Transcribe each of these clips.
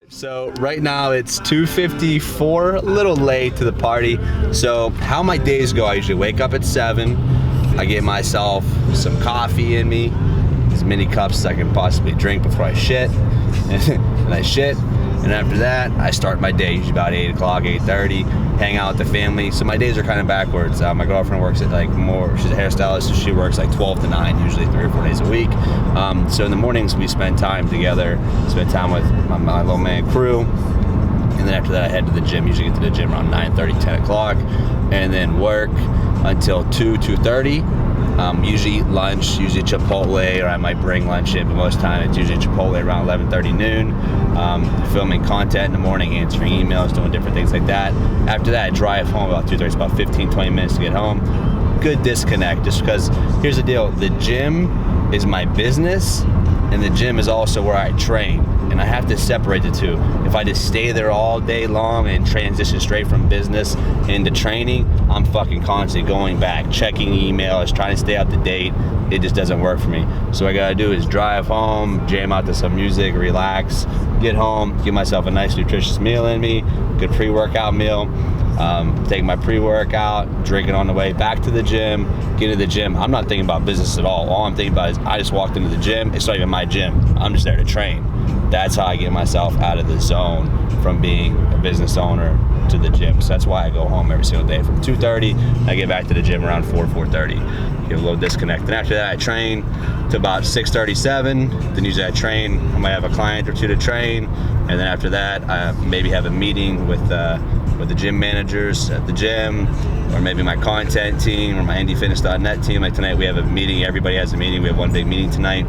So right now it's 2:54, a little late to the party. So how my days go, I usually wake up at 7. I get myself some coffee in me, as many cups as I can possibly drink before I shit. And I shit. And after that, I start my day, usually about 8 o'clock, 8:30, hang out with the family. So my days are kind of backwards. My girlfriend works at she's a hairstylist, so she works like 12 to 9, usually 3 or 4 days a week. So in the mornings, we spend time together, spend time with my little man crew. And then after that, I head to the gym, usually get to the gym around 9:30, 10 o'clock, and then work until 2:30. Usually eat lunch, usually Chipotle, or I might bring lunch in, but most of the time it's usually Chipotle around 11:30, noon. Filming content in the morning, answering emails, doing different things like that. After that, I drive home about 2:30, it's about 15, 20 minutes to get home. Good disconnect, just because here's the deal, the gym is my business, and the gym is also where I train. And I have to separate the two. If I just stay there all day long and transition straight from business into training, I'm fucking constantly going back, checking emails, trying to stay up to date. It just doesn't work for me. So what I gotta do is drive home, jam out to some music, relax, get home, give myself a nice nutritious meal in me, good pre-workout meal, take my pre-workout, drink it on the way back to the gym, get to the gym. I'm not thinking about business at all. All I'm thinking about is I just walked into the gym. It's not even my gym. I'm just there to train. That's how I get myself out of the zone from being a business owner to the gym. So that's why I go home every single day from 2:30. I get back to the gym around 4:30. Get a little disconnect. And after that, I train to about 6:37. Then usually I train. I might have a client or two to train. And then after that, I maybe have a meeting with the gym managers at the gym, or maybe my content team or my INDYFitness.net team. Like tonight, we have a meeting. Everybody has a meeting. We have one big meeting tonight.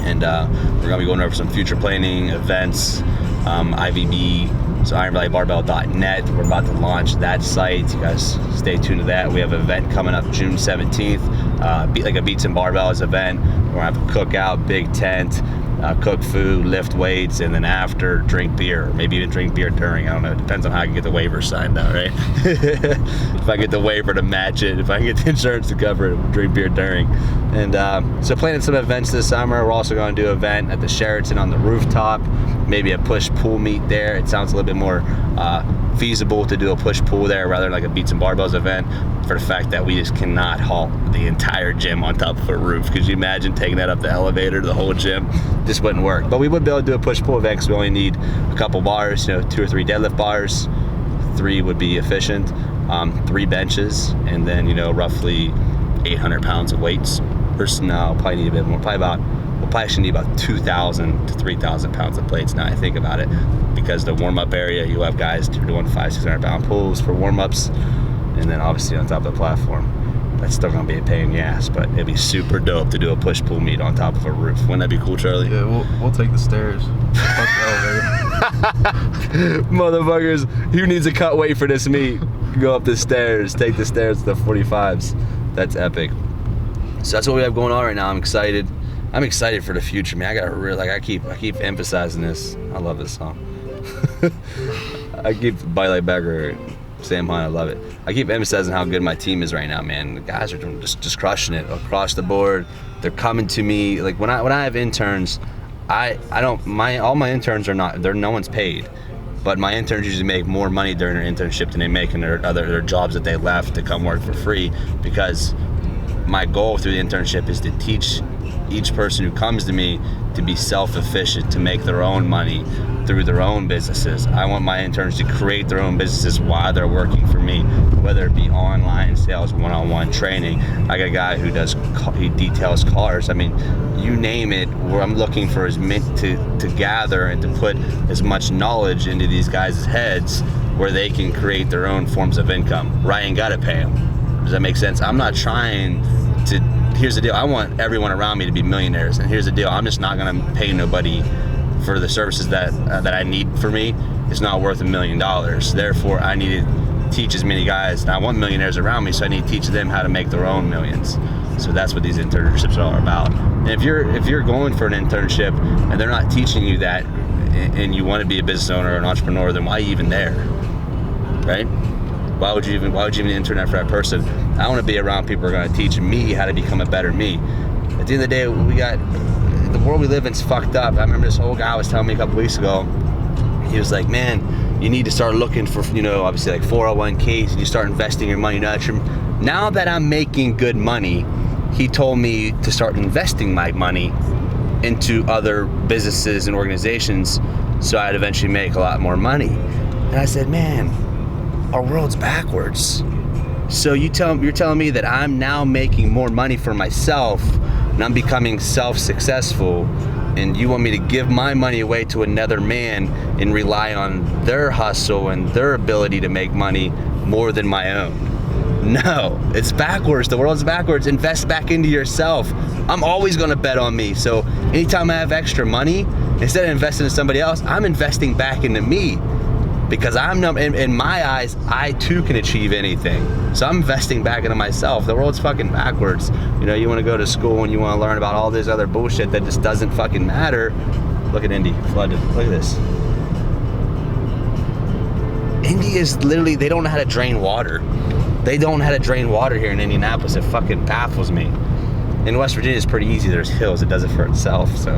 And we're gonna be going over some future planning, events, IVB, so Barbell.net. We're about to launch that site. You guys stay tuned to that. We have an event coming up June 17th, like a Beats and Barbells event. We're gonna have a cookout, big tent, cook food, lift weights, and then after, drink beer, or maybe even drink beer during. I don't know, it depends on how I can get the waiver signed out, right? If I get the waiver to match it, if I can get the insurance to cover it, drink beer during. And so planning some events this summer. We're also going to do an event at the Sheraton on the rooftop, maybe a push-pull meet there. It sounds a little bit more feasible to do a push-pull there rather than like a Beats and Barbells event, for the fact that we just cannot halt the entire gym on top of a roof. Could you imagine taking that up the elevator to the whole gym? Just wouldn't work. But we would be able to do a push-pull event because we only need a couple bars, 2 or 3 deadlift bars. 3 would be efficient, 3 benches, and then roughly 800 pounds of weights. No, probably need a bit more. We'll probably actually need about 2,000 to 3,000 pounds of plates now I think about it, because the warm-up area, you have guys doing 500-600 pound pulls for warm-ups, and then obviously on top of the platform. That's still gonna be a pain in the ass, but it'd be super dope to do a push-pull meet on top of a roof. Wouldn't that be cool, Charlie? Yeah, we'll take the stairs. Fuck the elevator. Motherfuckers, who needs a cut weight for this meet? Go up the stairs, take the stairs to the 45s. That's epic. So that's what we have going on right now. I'm excited. I'm excited for the future, man. I keep emphasizing this. I love this song. I keep Baile Becker, Sam Hunt, I love it. I keep emphasizing how good my team is right now, man. The guys are just crushing it across the board. They're coming to me. Like when I have interns, all my interns are no one's paid. But my interns usually make more money during their internship than they make in their jobs that they left to come work for free, because my goal through the internship is to teach each person who comes to me to be self-efficient, to make their own money through their own businesses. I want my interns to create their own businesses while they're working for me, whether it be online sales, one-on-one training. I got a guy who details cars. I mean, you name it, where I'm looking for is meant to gather and to put as much knowledge into these guys' heads where they can create their own forms of income. Ryan gotta pay them. Does that make sense? I'm not trying to, here's the deal, I want everyone around me to be millionaires, and here's the deal, I'm just not gonna pay nobody for the services that I need for me. It's not worth $1 million. Therefore, I need to teach as many guys, and I want millionaires around me, so I need to teach them how to make their own millions. So that's what these internships are all about. And if you're going for an internship and they're not teaching you that, and you want to be a business owner or an entrepreneur, then why are you even there, right? Why would you even intern for that person? I want to be around people who are going to teach me how to become a better me. At the end of the day, the world we live in is fucked up. I remember this old guy was telling me a couple weeks ago, he was like, man, you need to start looking for, you know, obviously like 401ks, and you start investing your money. Now that I'm making good money, he told me to start investing my money into other businesses and organizations so I'd eventually make a lot more money. And I said, man, our world's backwards. So you're telling me that I'm now making more money for myself and I'm becoming self-successful, and you want me to give my money away to another man and rely on their hustle and their ability to make money more than my own? No, it's backwards. The world's backwards. Invest back into yourself. I'm always gonna bet on me. So anytime I have extra money, instead of investing in somebody else, I'm investing back into me, because in my eyes, I too can achieve anything. So I'm investing back into myself. The world's fucking backwards. You know, you wanna go to school and you wanna learn about all this other bullshit that just doesn't fucking matter. Look at Indy, flooded. Look at this. Indy is literally, they don't know how to drain water. They don't know how to drain water here in Indianapolis. It fucking baffles me. In West Virginia, it's pretty easy. There's hills. It does it for itself. So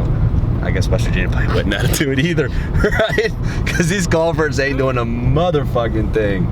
I guess West Virginia probably wouldn't know how to do it either, right? Because these golfers ain't doing a motherfucking thing.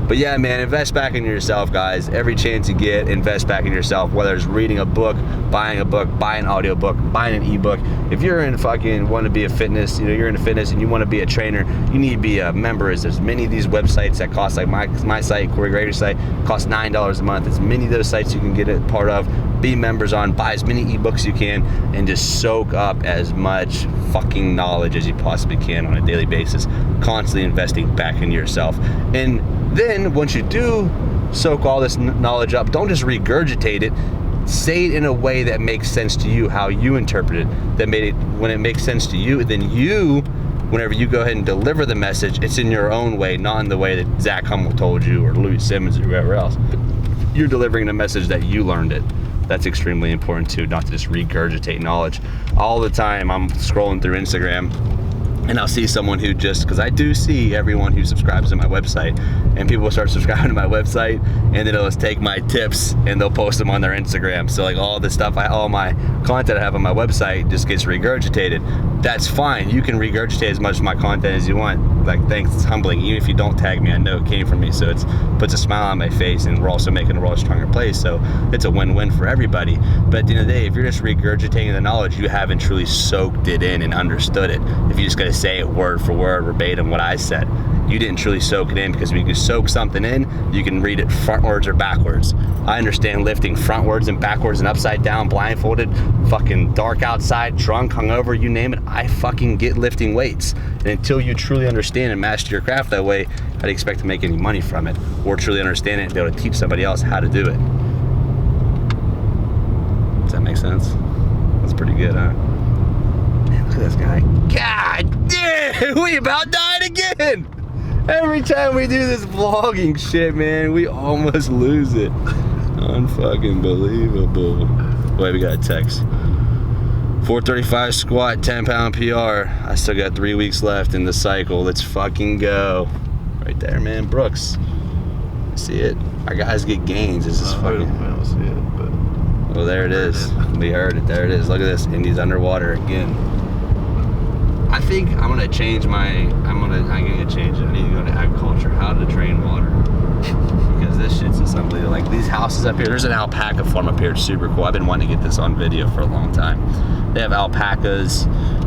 But yeah, man, invest back in yourself, guys. Every chance you get, invest back in yourself. Whether it's reading a book, buying an audio book, buying an ebook. If you're in fucking want to be a fitness, you know, you're into fitness and you want to be a trainer, you need to be a member. There's many of these websites that cost, like my site, Corey Grader's site, costs $9 a month. There's many of those sites you can get a part of. Be members on, buy as many ebooks you can, and just soak up as much fucking knowledge as you possibly can on a daily basis. Constantly investing back into yourself. And then once you do soak all this knowledge up, don't just regurgitate it. Say it in a way that makes sense to you, how you interpret it. When it makes sense to you, then you, whenever you go ahead and deliver the message, it's in your own way, not in the way that Zach Homol told you or Louis Simmons or whoever else. You're delivering a message that you learned it. That's extremely important too, not to just regurgitate knowledge. All the time I'm scrolling through Instagram and I'll see someone who because I do see everyone who subscribes to my website, and people will start subscribing to my website and then they'll just take my tips and they'll post them on their Instagram. So like all the stuff, all my content I have on my website just gets regurgitated. That's fine. You can regurgitate as much of my content as you want. Like, thanks, it's humbling. Even if you don't tag me, I know it came from me. So it puts a smile on my face, and we're also making the world a stronger place. So it's a win-win for everybody. But at the end of the day, if you're just regurgitating the knowledge, you haven't truly soaked it in and understood it. If you just gotta say it word for word, verbatim, what I said, you didn't truly soak it in, because when you soak something in, you can read it frontwards or backwards. I understand lifting frontwards and backwards and upside down, blindfolded, fucking dark outside, drunk, hungover, you name it. I fucking get lifting weights. And until you truly understand and master your craft that way, how do you expect to make any money from it? Or truly understand it and be able to teach somebody else how to do it? Does that make sense? That's pretty good, huh? Man, look at this guy. God damn, we about died again! Every time we do this vlogging shit, man, we almost lose it. Unfucking believable. Wait, we got a text. 435 squat, 10-pound PR. I still got 3 weeks left in the cycle. Let's fucking go. Right there, man, Brooks. See it? Our guys get gains. This is fucking. I don't see it, but. Well, there it is. We heard it. There it is. Look at this. Indy's underwater again. I think I'm gonna change my. I'm gonna change it. I need to go to agriculture. How to train water. Because this shit's just unbelievable. Like these houses up here. There's an alpaca farm up here. It's super cool. I've been wanting to get this on video for a long time. They have alpacas.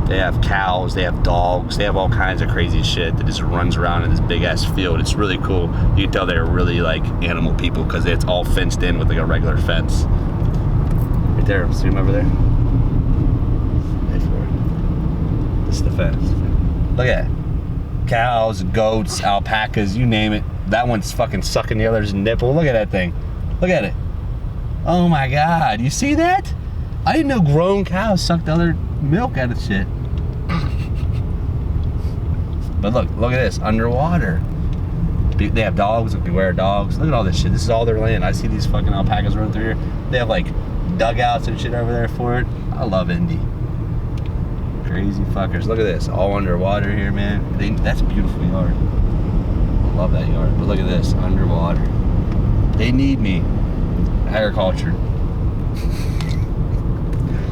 They have cows. They have dogs. They have all kinds of crazy shit that just runs around in this big ass field. It's really cool. You can tell they're really like animal people because it's all fenced in with like a regular fence. Right there. See them over there? This is the fence. Look at it. Cows, goats, alpacas, you name it. That one's fucking sucking the other's nipple. Look at that thing. Look at it. Oh my God. You see that? I didn't know grown cows sucked the other milk out of shit. But look at this. Underwater. They have dogs. Beware dogs. Look at all this shit. This is all their land. I see these fucking alpacas running through here. They have like dugouts and shit over there for it. I love Indy. Crazy fuckers. Look at this. All underwater here, man. That's a beautiful yard. I love that yard. But look at this. Underwater. They need me. Agriculture.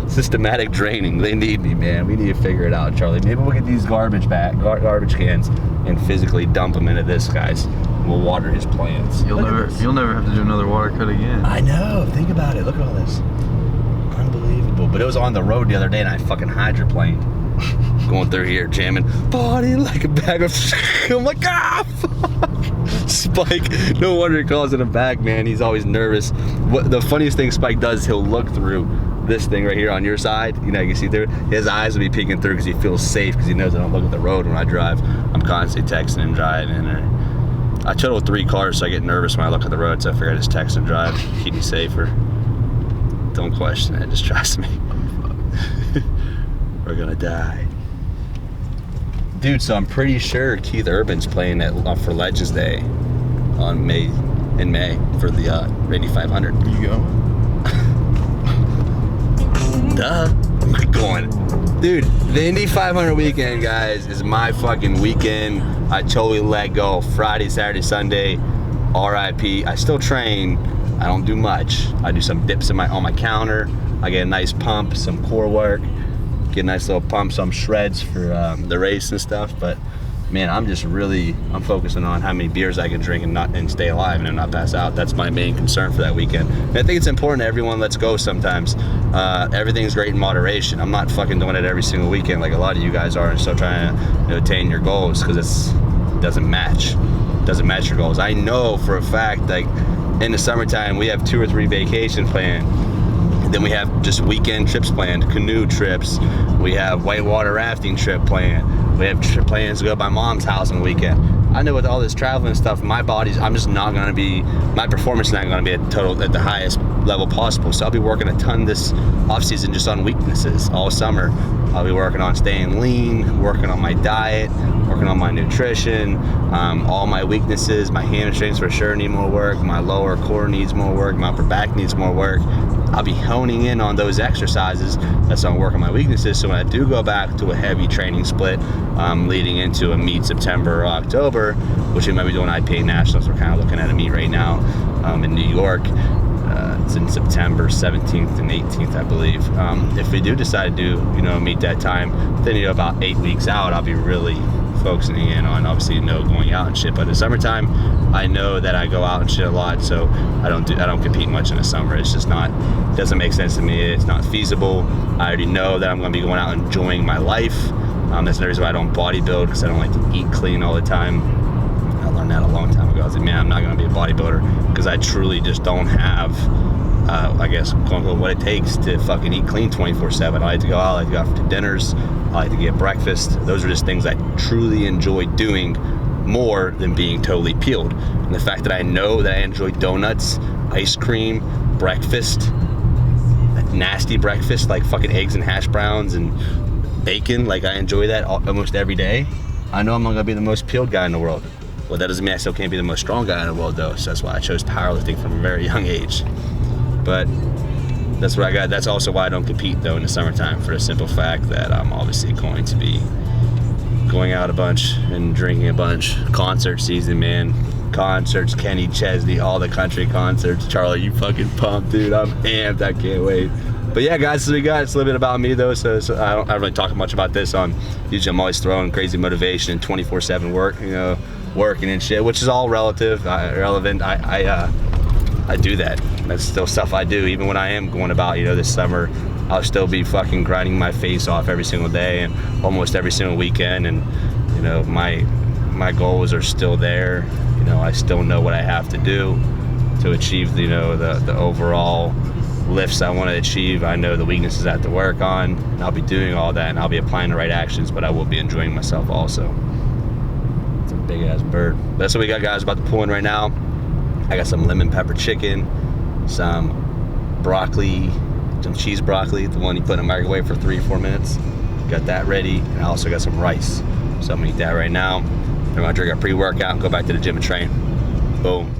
Systematic draining. They need me, man. We need to figure it out, Charlie. Maybe we'll get these garbage cans and physically dump them into this, guys. We'll water his plants. You'll never have to do another water cut again. I know. Think about it. Look at all this. Unbelievable. But it was on the road the other day and I fucking hydroplaned. Going through here, jamming, body like a bag of I'm like, ah, fuck. Spike, no wonder he calls it a bag, man. He's always nervous. What the funniest thing Spike does, he'll look through this thing right here on your side. You know, you can see through. His eyes will be peeking through because he feels safe because he knows I don't look at the road when I drive. I'm constantly texting and driving. I total 3 cars, so I get nervous when I look at the road, so I figure I just text and drive, keep me safer. Don't question it, just trust me. We're gonna die. Dude, so I'm pretty sure Keith Urban's playing for Legends Day in May for the Indy 500. You go? Duh. I'm going. Dude, the Indy 500 weekend, guys, is my fucking weekend. I totally let go. Friday, Saturday, Sunday, RIP. I still train. I don't do much. I do some dips on my counter. I get a nice pump, some core work. Get a nice little pump, some shreds for the race and stuff. But man, I'm focusing on how many beers I can drink and stay alive and not pass out. That's my main concern for that weekend. And I think it's important that everyone lets go sometimes. Everything's great in moderation. I'm not fucking doing it every single weekend like a lot of you guys are and still trying to attain your goals because it doesn't match your goals. I know for a fact, like in the summertime, we have 2 or 3 vacations planned. Then we have just weekend trips planned, canoe trips. We have whitewater rafting trip planned. We have plans to go to my mom's house on the weekend. I know with all this traveling and stuff, my performance is not gonna be at the highest level possible. So I'll be working a ton this off season just on weaknesses all summer. I'll be working on staying lean, working on my diet, working on my nutrition, all my weaknesses. My hamstrings for sure need more work. My lower core needs more work. My upper back needs more work. I'll be honing in on those exercises. That's on working my weaknesses. So when I do go back to a heavy training split, leading into a meet September or October, which we might be doing IPA Nationals. We're kind of looking at a meet right now in New York. It's in September 17th and 18th, I believe. If we do decide to do, meet that time, then about 8 weeks out, I'll be really focusing in on obviously going out and shit. But in the summertime, I know that I go out and shit a lot, so I don't compete much in the summer. It's just doesn't make sense to me. It's not feasible. I already know that I'm going to be going out and enjoying my life. That's the reason why I don't bodybuild, because I don't like to eat clean all the time. I learned that a long time ago. I was like, man, I'm not going to be a bodybuilder because I truly just don't have, I guess, quote unquote, what it takes to fucking eat clean 24/7. I like to go out, I like to go out for dinners, I like to get breakfast. Those are just things I truly enjoy doing more than being totally peeled. And the fact that I know that I enjoy donuts, ice cream, breakfast, nasty breakfast like fucking eggs and hash browns and bacon, like I enjoy that almost every day. I know I'm not gonna be the most peeled guy in the world. Well, that doesn't mean I still can't be the most strong guy in the world though, so that's why I chose powerlifting from a very young age. But that's what I got. That's also why I don't compete though in the summertime, for the simple fact that I'm obviously going to be going out a bunch and drinking a bunch. Concert season, man. Concerts, Kenny Chesney, all the country concerts. Charlie, you fucking pumped, dude. I'm amped. I can't wait. But yeah, guys, so we got it's a little bit about me though. So I don't really talk much about this on usually I'm always throwing crazy motivation and 24/7 work, working and shit, which is all relevant. I do that. That's still stuff I do. Even when I am going about, this summer, I'll still be fucking grinding my face off every single day and almost every single weekend. And my goals are still there. I still know what I have to do to achieve the overall lifts I want to achieve. I know the weaknesses I have to work on, and I'll be doing all that, and I'll be applying the right actions, but I will be enjoying myself also. It's a big ass bird. That's what we got, guys. About to pull in right now. I got some lemon pepper chicken, some broccoli, some cheese broccoli, the one you put in the microwave for 3 or 4 minutes. Got that ready, and I also got some rice. So I'm gonna eat that right now. I'm gonna drink our pre-workout and go back to the gym and train. Boom.